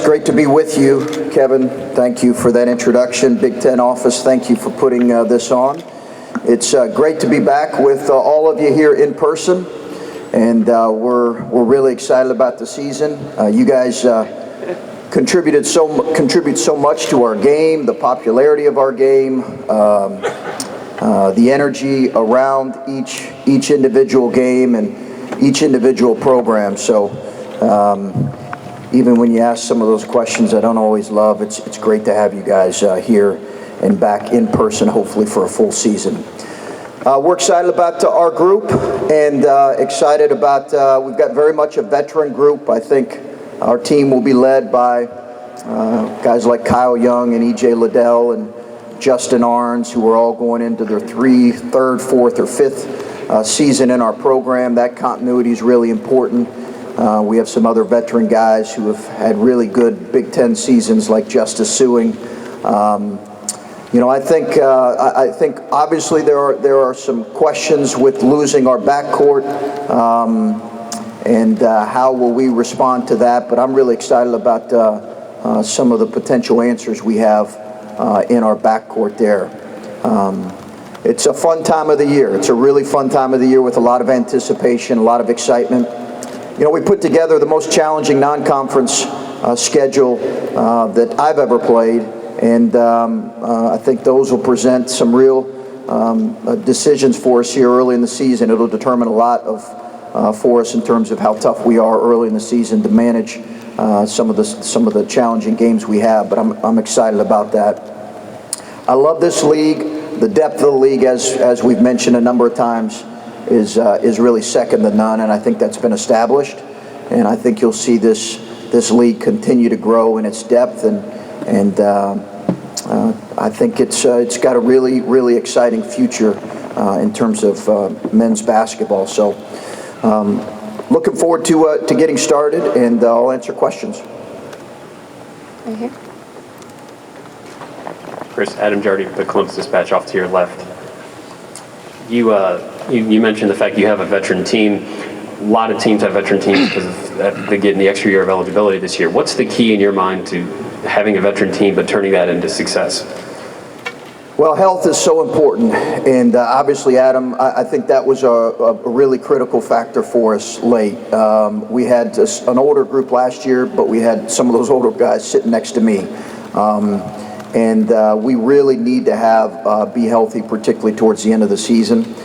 great to be with you, Kevin. Thank you for that introduction. Big Ten office, thank you for putting this on. It's great to be back with all of you here in person, and we're really excited about the season. You guys contribute so much to our game, the popularity of our game, the energy around each individual game and each individual program. So even when you ask some of those questions I don't always love, it's great to have you guys here and back in person, hopefully for a full season. We're excited about our group and excited about, we've got very much a veteran group. I think our team will be led by guys like Kyle Young and E.J. Liddell and Justin Arns, who are all going into their third, fourth, or fifth season in our program. That continuity is really important. We have some other veteran guys who have had really good Big Ten seasons, like Justice Suing. You know, I think obviously there are some questions with losing our backcourt, and how will we respond to that? But I'm really excited about some of the potential answers we have in our backcourt there. It's a fun time of the year. It's a really fun time of the year with a lot of anticipation, a lot of excitement. You know, we put together the most challenging non-conference schedule that I've ever played, and I think those will present some real decisions for us here early in the season. It'll determine a lot for us in terms of how tough we are early in the season to manage some of the challenging games we have. But I'm excited about that. I love this league. The depth of the league, as we've mentioned a number of times, is really second to none, and I think that's been established. And I think you'll see this league continue to grow in its depth, and I think it's got a really exciting future in terms of men's basketball. So looking forward to getting started, and I'll answer questions. Right here. Chris, Adam Jardy, the Columbus Dispatch, off to your left. You mentioned the fact you have a veteran team. A lot of teams have veteran teams because they get in the extra year of eligibility this year. What's the key in your mind to having a veteran team but turning that into success? Well, health is so important, and obviously, Adam, I think that was a really critical factor for us late. We had an older group last year, but we had some of those older guys sitting next to me. And we really need to be healthy, particularly towards the end of the season.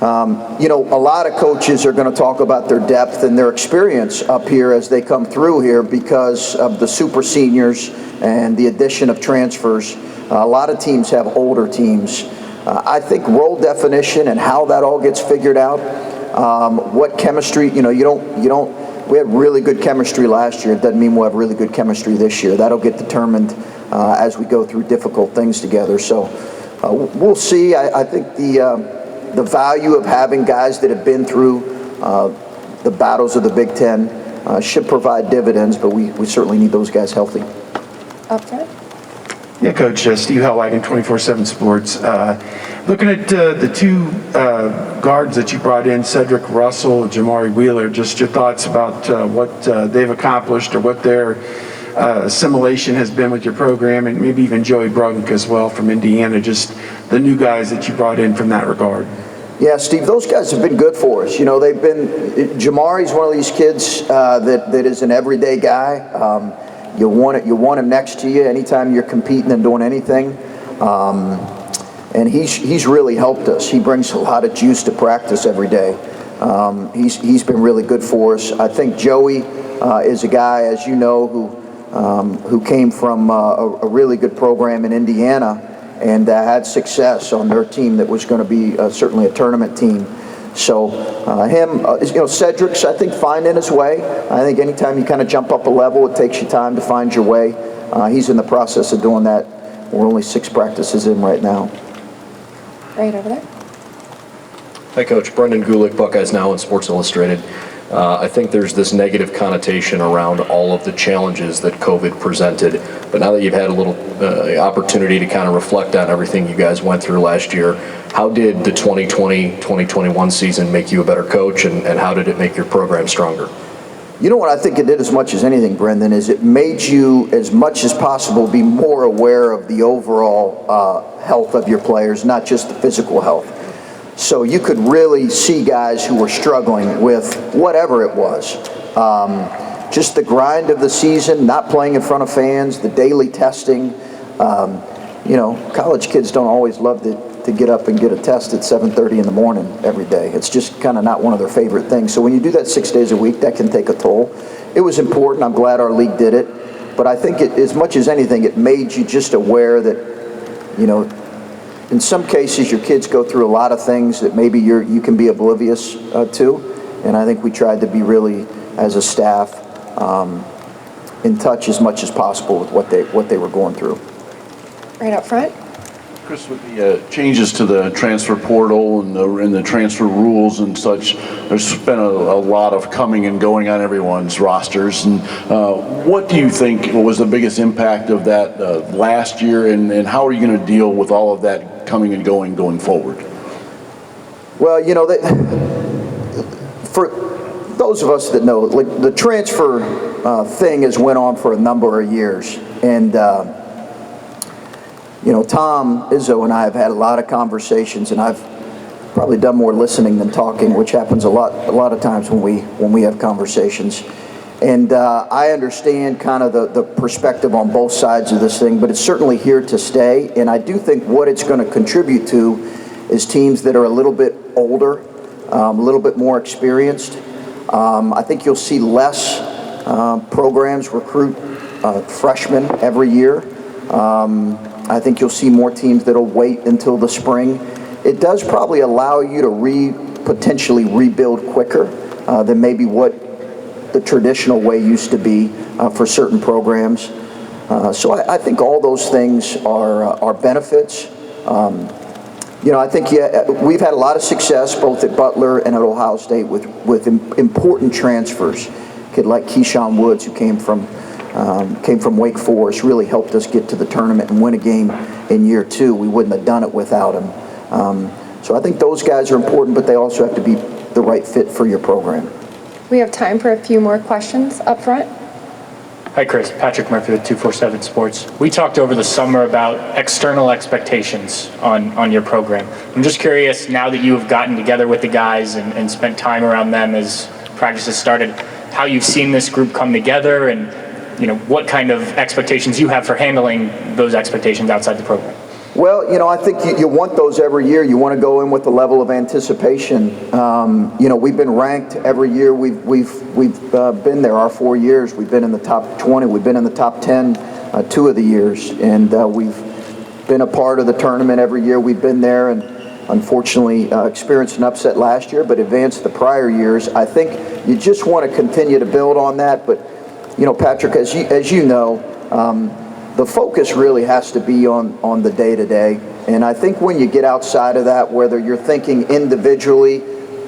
You know, a lot of coaches are going to talk about their depth and their experience up here as they come through here because of the super seniors and the addition of transfers. A lot of teams have older teams. I think role definition and how that all gets figured out, what chemistry, you know, we had really good chemistry last year. It doesn't mean we'll have really good chemistry this year. That'll get determined as we go through difficult things together. So we'll see. I think the value of having guys that have been through the battles of the Big Ten should provide dividends, but we certainly need those guys healthy. Up front. Yeah, Coach, Steve Hellwagon, 24/7 Sports. Looking at the two guards that you brought in, Cedric Russell and Jamari Wheeler, just your thoughts about what they've accomplished or what their assimilation has been with your program, and maybe even Joey Brugink as well from Indiana, just the new guys that you brought in from that regard. Yeah, Steve, those guys have been good for us. You know, Jamari's one of these kids that is an everyday guy. You want him next to you anytime you're competing and doing anything. And he's really helped us. He brings a lot of juice to practice every day. He's been really good for us. I think Joey is a guy, as you know, who came from a really good program in Indiana and had success on their team that was going to be certainly a tournament team. So you know, Cedric's, I think, finding his way. I think anytime you kind of jump up a level, it takes you time to find your way. He's in the process of doing that. We're only 6 practices in right now. Right over there. Hi, Coach. Brendan Gulick, Buckeyes Now and Sports Illustrated. I think there's this negative connotation around all of the challenges that COVID presented. But now that you've had a little opportunity to kind of reflect on everything you guys went through last year, how did the 2020-2021 season make you a better coach, and how did it make your program stronger? You know what I think it did as much as anything, Brendan, is it made you, as much as possible, be more aware of the overall health of your players, not just the physical health. So you could really see guys who were struggling with whatever it was. Just the grind of the season, not playing in front of fans, the daily testing. You know, college kids don't always love to get up and get a test at 7:30 in the morning every day. It's just kind of not one of their favorite things. So when you do that 6 days a week, that can take a toll. It was important. I'm glad our league did it. But I think as much as anything, it made you just aware that, you know, in some cases your kids go through a lot of things that maybe you can be oblivious to. And I think we tried to be really, as a staff, in touch as much as possible with what they were going through. Right up front. Chris, with the changes to the transfer portal and the transfer rules and such, there's been a lot of coming and going on everyone's rosters. And what do you think was the biggest impact of that last year, and how are you going to deal with all of that coming and going forward? Well, you know, for those of us that know, like, the transfer thing has went on for a number of years, and you know, Tom Izzo and I have had a lot of conversations, and I've probably done more listening than talking, which happens a lot of times when we have conversations. And I understand kind of the perspective on both sides of this thing, but it's certainly here to stay. And I do think what it's going to contribute to is teams that are a little bit older, a little bit more experienced. I think you'll see less programs recruit freshmen every year. I think you'll see more teams that'll wait until the spring. It does probably allow you to potentially rebuild quicker than maybe what the traditional way used to be for certain programs. So I think all those things are benefits. You know, I think we've had a lot of success both at Butler and at Ohio State with important transfers. A kid like Keyshawn Woods, who came from Wake Forest, really helped us get to the tournament and win a game in year 2. We wouldn't have done it without him. So I think those guys are important, but they also have to be the right fit for your program. We have time for a few more questions up front. Hi, Chris. Patrick Murphy with 247 Sports. We talked over the summer about external expectations on your program. I'm just curious, now that you have gotten together with the guys and spent time around them as practices started, how you've seen this group come together, and you know, what kind of expectations you have for handling those expectations outside the program. Well, you know, I think you want those every year. You want to go in with the level of anticipation. You know, we've been ranked every year. We've been there our 4 years. We've been in the top 20. We've been in the top 10 2 of the years, and we've been a part of the tournament every year. We've been there, and unfortunately experienced an upset last year, but advanced the prior years. I think you just want to continue to build on that. But you know, Patrick, as you know, the focus really has to be on the day-to-day. And I think when you get outside of that, whether you're thinking individually,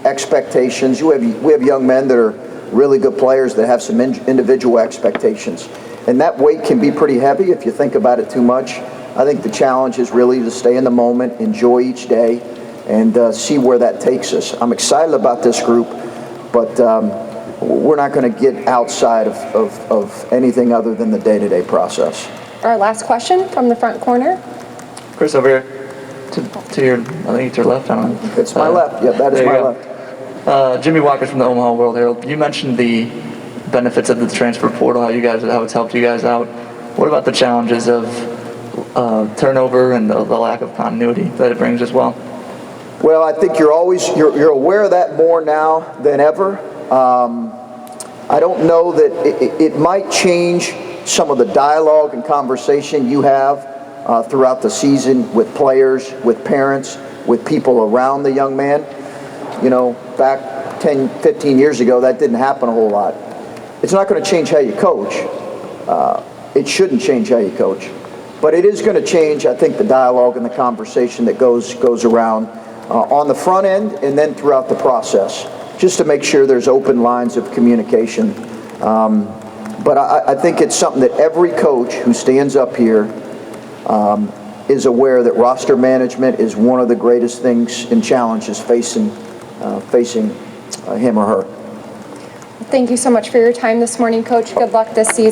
expectations, we have young men that are really good players that have some individual expectations. And that weight can be pretty heavy if you think about it too much. I think the challenge is really to stay in the moment, enjoy each day, and see where that takes us. I'm excited about this group, but we're not going to get outside of anything other than the day-to-day process. Our last question from the front corner. Chris, over here to your, I think it's your left. I don't know. It's my left. Yeah, that is my left. Jimmy Walker from the Omaha World Herald. You mentioned the benefits of the transfer portal, how it's helped you guys out. What about the challenges of turnover and the lack of continuity that it brings as well? Well, I think you're aware of that more now than ever. I don't know that it might change some of the dialogue and conversation you have throughout the season with players, with parents, with people around the young man. You know, back 10, 15 years ago, that didn't happen a whole lot. It's not going to change how you coach. It shouldn't change how you coach. But it is going to change, I think, the dialogue and the conversation that goes around on the front end and then throughout the process, just to make sure there's open lines of communication. But I think it's something that every coach who stands up here is aware that roster management is one of the greatest things and challenges facing him or her. Thank you so much for your time this morning, Coach. Good luck this season.